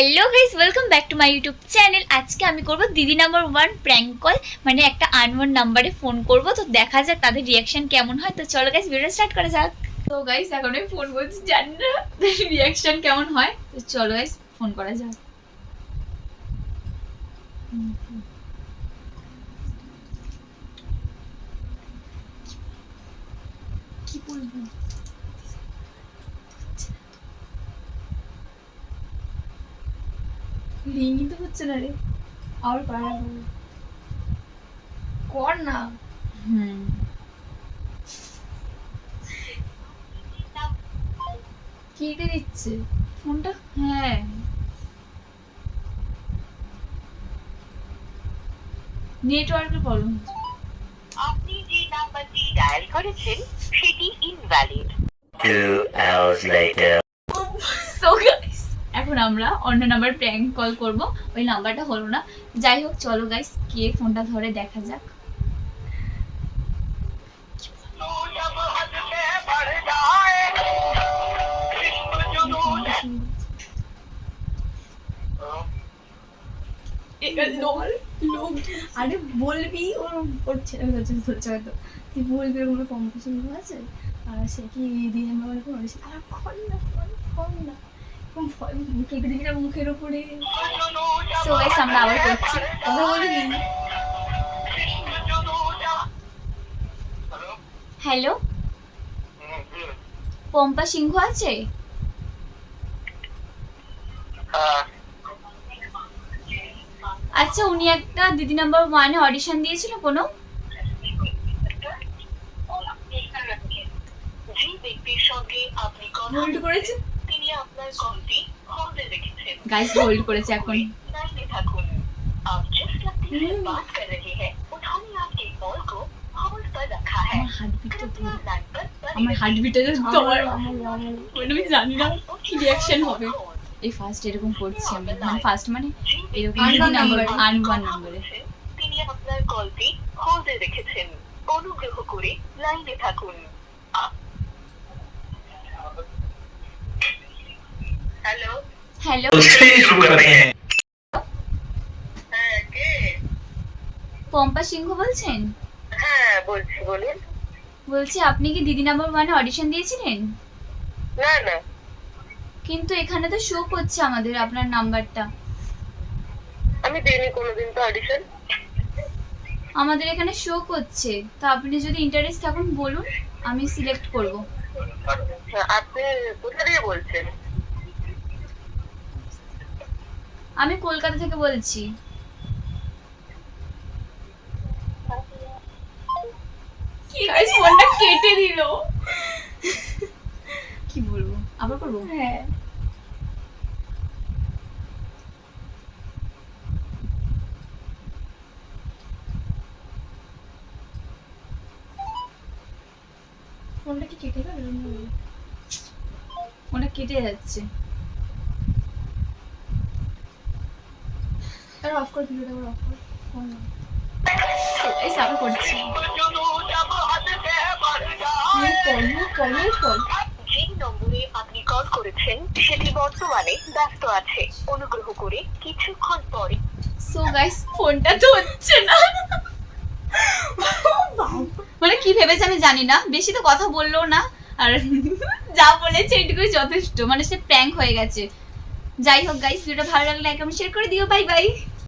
Hello guys, welcome back to my YouTube channel. আজকে আমি করব দিদি নাম্বার 1 প্র্যাঙ্ক কল, মানে একটা আননোন নাম্বারে ফোন করব। তো দেখা যাক তাদের রিয়াকশন কেমন হয়। তো চলো গাইস, ভিডিও স্টার্ট করা যাক। তো গাইস এখন আমি ফোন করছি, জানি না রিয়াকশন কেমন হয়। তো চলো গাইস ফোন করা যাক। কি বলবো, রিংই তো হচ্ছে না রে। আর পারা কর না। কেটে দিচ্ছে ফোনটা। হ্যাঁ, নেটওয়ার্কের প্রবলেম। আপনি যে নাম্বারটি ডায়াল করেছেন সেটি invalid. 2 hours later. So guys এখন আমরা অন্য নাম্বার প্র্যাঙ্ক কল করব। ওই নাম্বারটা হলো না, যাই হোক চলো গাইস কে ফোনটা ধরে দেখা যাক। আরে বলবি ওর ছেলে ধরছে হয়তো, তুই বলবি ওর কম্পিটিশন আছে আর সে কি দিন আমার আর খন না কেটে দিবি না মুখের উপরে। সো গাইস আমরা আবার করছি, কথা বলবি। হ্যালো, পম্পা সিংহ আছে? আচ্ছা, উনি একটা দিদি নাম্বার 1 এ অডিশন দিয়েছিল কোনো? যে ব্যক্তির সঙ্গে আপনি কথা হোল্ড করেছে তিনি আপনার কলটি হোল্ডে রেখেছেন। গাইস, হোল্ড করেছে এখন। लाइन থাকুন। आप जिस व्यक्ति से बात कर रहे हैं उन्होंने आपके कॉल को होल्ड पर रखा है। আমার হার্টবিটটা कृपया लाइन पर আমার হার্টবিটটা তোমার আমি জানি না কি রিঅ্যাকশন হবে। এই ফার্স্ট এরকম করছি আমি, মানে ফার্স্ট মানে এরকম দিদি নাম্বার আনওয়ান নম্বরে। তিনি আপনার কলটি হোল্ডে রেখেছেন। অনুগ্রহ করে লাইনে থাকুন। হ্যালো, হ্যালো, उससे ही शुरू करते हैं. হ্যাঁ কে? পম্পা সিংহ বলছেন? হ্যাঁ বলছি, বলুন। বলছি আপনি কি দিদি নাম্বার 1 এ অডিশন দিয়েছিলেন? না না, কিন্তু এখানে তো শো করছে আমাদের আপনার নাম্বারটা। আমি দিইনি কোনোদিন তো অডিশন। আমাদের এখানে শো করছে, তো আপনি যদি ইন্টারেস্ট থাকুন বলুন, আমি সিলেক্ট করব। আপনি কোথা থেকে বলছেন? আমি কলকাতা থেকে বলছি। কি গাইস, ফোনটা কেটে দিল। কি বলবো, আবার করব? হ্যাঁ, ফোনটা কি কেটে গেল? ফোনটা কেটে যাচ্ছে। আর অফ কর, ভিডিওটা অফ কর। ফোন না, এই সাব করছি। যে নম্বরে আপনি কল করেছেন সেটি বর্তমানে ব্যস্ত আছে। অনুগ্রহ করে কিছুক্ষণ পরে। সো গাইস ফোনটা তো হচ্ছে না। মানে কি ভেবেছে আমি জানি না, বেশি তো কথা বললো না, আর যা বলেছে এটুকুই যথেষ্ট, মানে সে প্র্যাঙ্ক হয়ে গেছে। যাই হোক গাইস, ভিডিওটা ভালো লাগলে লাইক কমেন্ট শেয়ার করে দিও। Bye bye.